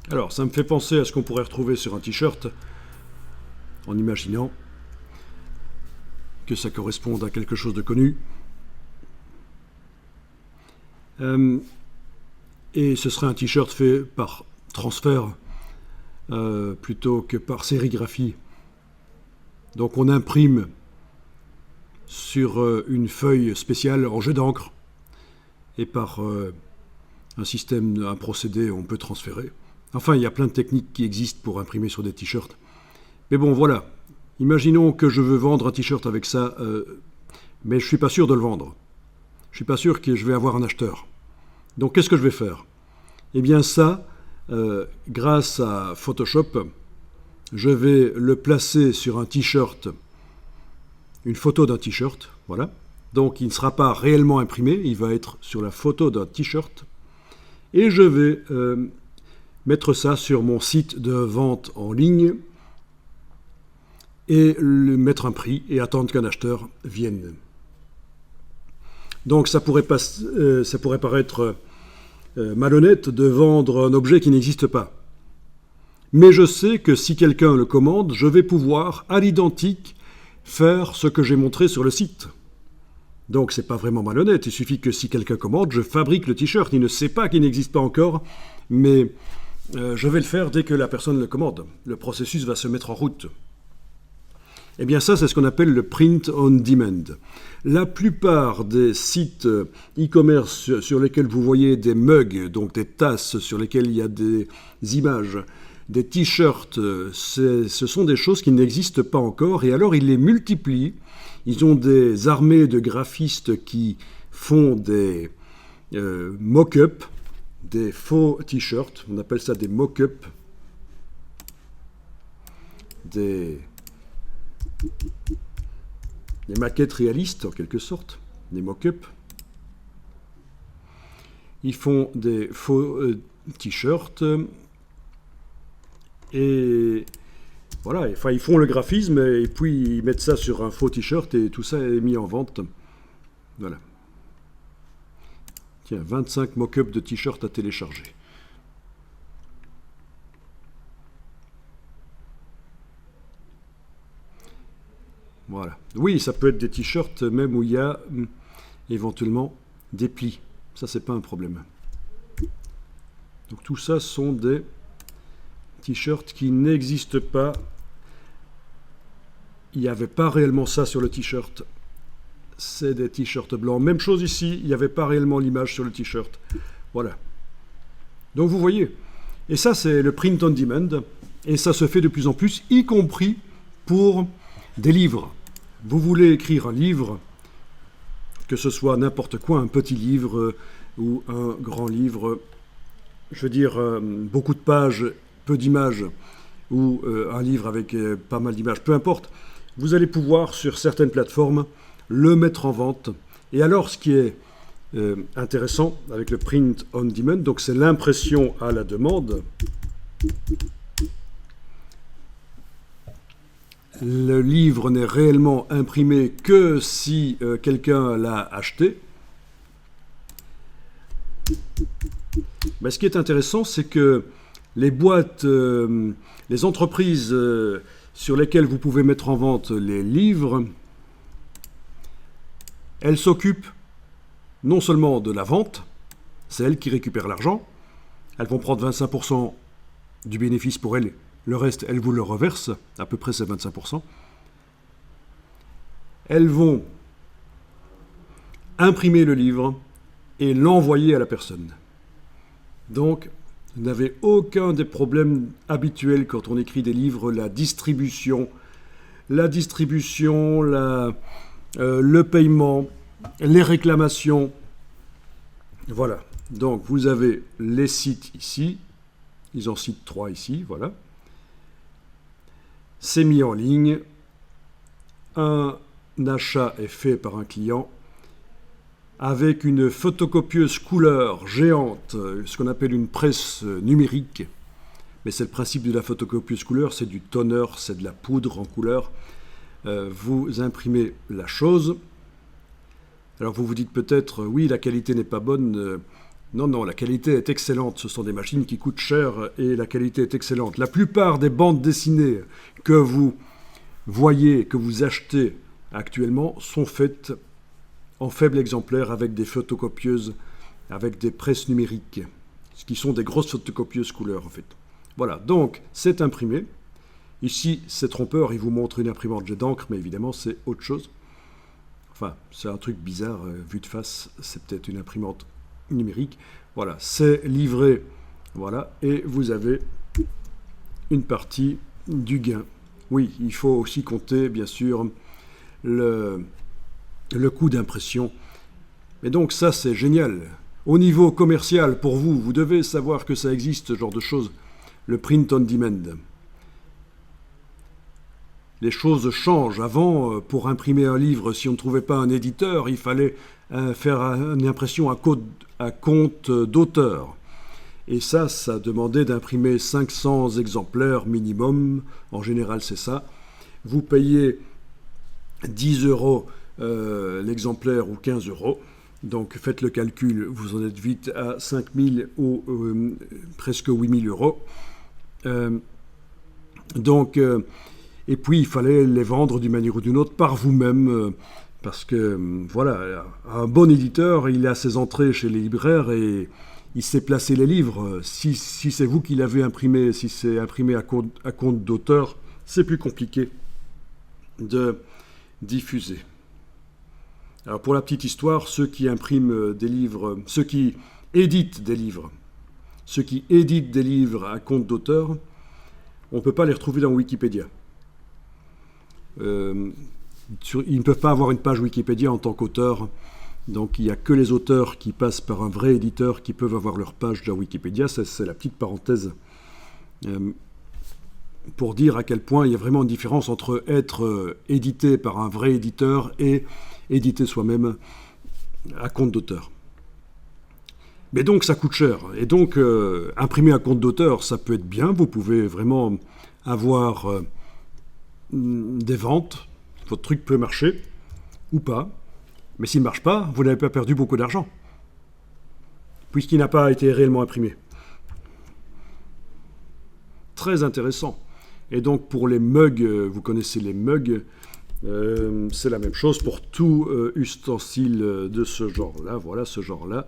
Alors, ça me fait penser à ce qu'on pourrait retrouver sur un t-shirt, en imaginant que ça corresponde à quelque chose de connu. Et ce serait un t-shirt fait par transfert plutôt que par sérigraphie. Donc on imprime sur une feuille spéciale en jet d'encre et par un procédé, on peut transférer. Enfin, il y a plein de techniques qui existent pour imprimer sur des t-shirts. Mais bon, voilà. Imaginons que je veux vendre un t-shirt avec ça, mais je ne suis pas sûr de le vendre. Je ne suis pas sûr que je vais avoir un acheteur. Donc qu'est-ce que je vais faire? Eh bien ça, grâce à Photoshop, je vais le placer sur un t-shirt, une photo d'un t-shirt, voilà. Donc il ne sera pas réellement imprimé, il va être sur la photo d'un t-shirt. Et je vais mettre ça sur mon site de vente en ligne et lui mettre un prix et attendre qu'un acheteur vienne. Donc ça pourrait paraître malhonnête de vendre un objet qui n'existe pas. Mais je sais que si quelqu'un le commande, je vais pouvoir, à l'identique, faire ce que j'ai montré sur le site. Donc c'est pas vraiment malhonnête, il suffit que si quelqu'un commande, je fabrique le t-shirt. Il ne sait pas qu'il n'existe pas encore, mais je vais le faire dès que la personne le commande. Le processus va se mettre en route. Eh bien ça, c'est ce qu'on appelle le print on demand. La plupart des sites e-commerce sur lesquels vous voyez des mugs, donc des tasses sur lesquelles il y a des images, des t-shirts, ce sont des choses qui n'existent pas encore, et alors ils les multiplient. Ils ont des armées de graphistes qui font des mock-up, des faux t-shirts, on appelle ça des mock-up, des maquettes réalistes en quelque sorte, des mock-up. Ils font des faux t-shirts et voilà, enfin ils font le graphisme et puis ils mettent ça sur un faux t-shirt et tout ça est mis en vente. Voilà. Tiens, 25 mock-up de t-shirts à télécharger. Voilà. Oui, ça peut être des t-shirts même où il y a éventuellement des plis. Ça, c'est pas un problème. Donc tout ça sont des t-shirts qui n'existent pas. Il n'y avait pas réellement ça sur le t-shirt. C'est des t-shirts blancs. Même chose ici, il n'y avait pas réellement l'image sur le t-shirt. Voilà. Donc vous voyez. Et ça, c'est le print on demand. Et ça se fait de plus en plus, y compris pour des livres. Vous voulez écrire un livre, que ce soit n'importe quoi, un petit livre ou un grand livre, je veux dire beaucoup de pages, peu d'images, ou un livre avec pas mal d'images, peu importe, vous allez pouvoir sur certaines plateformes le mettre en vente. Et alors ce qui est intéressant avec le print on demand, donc c'est l'impression à la demande. Le livre n'est réellement imprimé que si quelqu'un l'a acheté. Mais ce qui est intéressant, c'est que les boîtes, les entreprises sur lesquelles vous pouvez mettre en vente les livres, elles s'occupent non seulement de la vente, c'est elles qui récupèrent l'argent, elles vont prendre 25% du bénéfice pour elles. Le reste, elles vous le reversent, à peu près c'est 25%. Elles vont imprimer le livre et l'envoyer à la personne. Donc, vous n'avez aucun des problèmes habituels quand on écrit des livres, la distribution, le paiement, les réclamations. Voilà. Donc, vous avez les sites ici. Ils en citent 3 ici, voilà. C'est mis en ligne, un achat est fait par un client avec une photocopieuse couleur géante, ce qu'on appelle une presse numérique. Mais c'est le principe de la photocopieuse couleur, c'est du toner, c'est de la poudre en couleur. Vous imprimez la chose. Alors vous vous dites peut-être, oui, la qualité n'est pas bonne, Non, non, la qualité est excellente. Ce sont des machines qui coûtent cher et la qualité est excellente. La plupart des bandes dessinées que vous voyez, que vous achetez actuellement, sont faites en faible exemplaire avec des photocopieuses, avec des presses numériques, ce qui sont des grosses photocopieuses couleur en fait. Voilà, donc c'est imprimé. Ici, c'est trompeur, il vous montre une imprimante jet d'encre, mais évidemment c'est autre chose. Enfin, c'est un truc bizarre, vu de face, c'est peut-être une imprimante numérique. Voilà, c'est livré, voilà, et vous avez une partie du gain. Oui, il faut aussi compter, bien sûr, le coût d'impression. Et donc ça, c'est génial. Au niveau commercial, pour vous, vous devez savoir que ça existe, ce genre de choses, le print on demand. Les choses changent. Avant, pour imprimer un livre, si on ne trouvait pas un éditeur, il fallait faire une impression à compte d'auteur. Et ça demandait d'imprimer 500 exemplaires minimum. En général, c'est ça. Vous payez 10 € l'exemplaire ou 15 €. Donc faites le calcul, vous en êtes vite à 5 000 ou presque 8 000 €. Et puis il fallait les vendre d'une manière ou d'une autre par vous-même, parce que voilà, un bon éditeur, il a ses entrées chez les libraires et il sait placer les livres. Si c'est vous qui l'avez imprimé, si c'est imprimé à compte d'auteur, c'est plus compliqué de diffuser. Alors pour la petite histoire, ceux qui impriment des livres, ceux qui éditent des livres à compte d'auteur, on ne peut pas les retrouver dans Wikipédia. Ils ne peuvent pas avoir une page Wikipédia en tant qu'auteur, donc il n'y a que les auteurs qui passent par un vrai éditeur qui peuvent avoir leur page dans Wikipédia. C'est la petite parenthèse pour dire à quel point il y a vraiment une différence entre être édité par un vrai éditeur et éditer soi-même à compte d'auteur. Mais donc ça coûte cher. Et donc imprimer à compte d'auteur, ça peut être bien. Vous pouvez vraiment avoir des ventes. Votre truc peut marcher ou pas. Mais s'il ne marche pas, vous n'avez pas perdu beaucoup d'argent, puisqu'il n'a pas été réellement imprimé. Très intéressant. Et donc pour les mugs, vous connaissez les mugs, c'est la même chose pour tout ustensile de ce genre-là. Voilà, ce genre-là.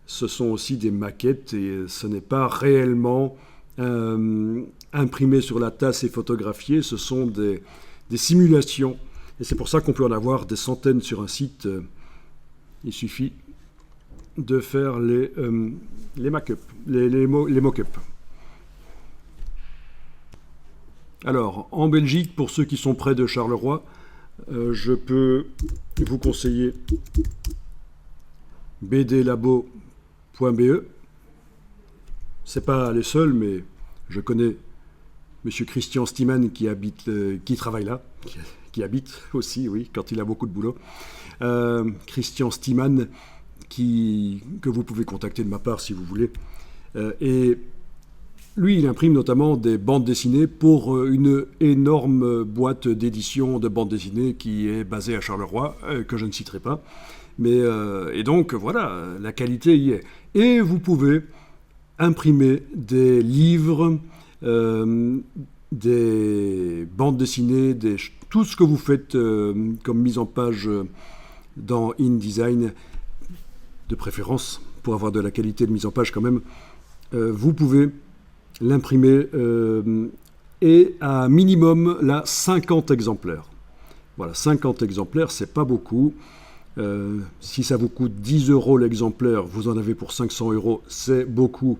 Ce sont aussi des maquettes et ce n'est pas réellement imprimé sur la tasse et photographié. Ce sont des simulations. Et c'est pour ça qu'on peut en avoir des centaines sur un site. Il suffit de faire les mock-ups. Les mock-ups. Alors, en Belgique, pour ceux qui sont près de Charleroi, je peux vous conseiller bdlabo.be. C'est pas les seuls, mais je connais M. Christian Stiman qui travaille là, qui habite aussi, oui, quand il a beaucoup de boulot. Christian Stiman, que vous pouvez contacter de ma part si vous voulez. Et lui, il imprime notamment des bandes dessinées pour une énorme boîte d'édition de bandes dessinées qui est basée à Charleroi, que je ne citerai pas. Et donc, voilà, la qualité y est. Et vous pouvez imprimer des livres, des bandes dessinées, tout ce que vous faites comme mise en page dans InDesign, de préférence, pour avoir de la qualité de mise en page quand même, vous pouvez l'imprimer et à minimum là 50 exemplaires. Voilà, 50 exemplaires, c'est pas beaucoup. Si ça vous coûte 10 € l'exemplaire, vous en avez pour 500 €, c'est beaucoup,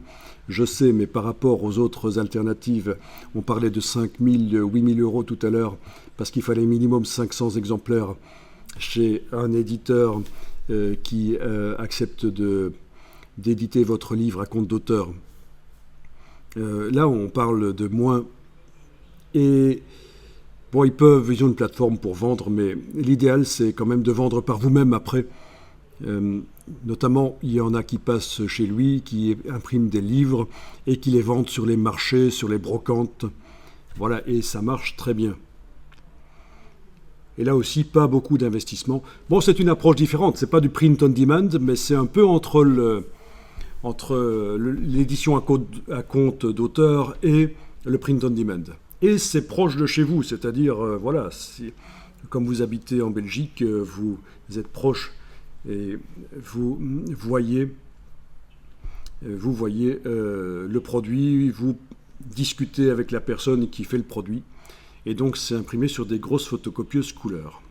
je sais, mais par rapport aux autres alternatives, on parlait de 5 000, 8 000 € tout à l'heure, parce qu'il fallait minimum 500 exemplaires chez un éditeur qui accepte d'éditer votre livre à compte d'auteur. Là, on parle de moins. Et bon, ils ont une plateforme pour vendre, mais l'idéal, c'est quand même de vendre par vous-même après. Notamment, il y en a qui passent chez lui, qui impriment des livres et qui les vendent sur les marchés, sur les brocantes. Voilà, et ça marche très bien. Et là aussi, pas beaucoup d'investissement. Bon, c'est une approche différente. C'est pas du print on demand, mais c'est un peu entre entre l'édition à compte d'auteur et le print on demand. Et c'est proche de chez vous, c'est-à-dire, voilà, comme vous habitez en Belgique, vous êtes proche et vous voyez le produit, vous discutez avec la personne qui fait le produit. Et donc c'est imprimé sur des grosses photocopieuses couleur.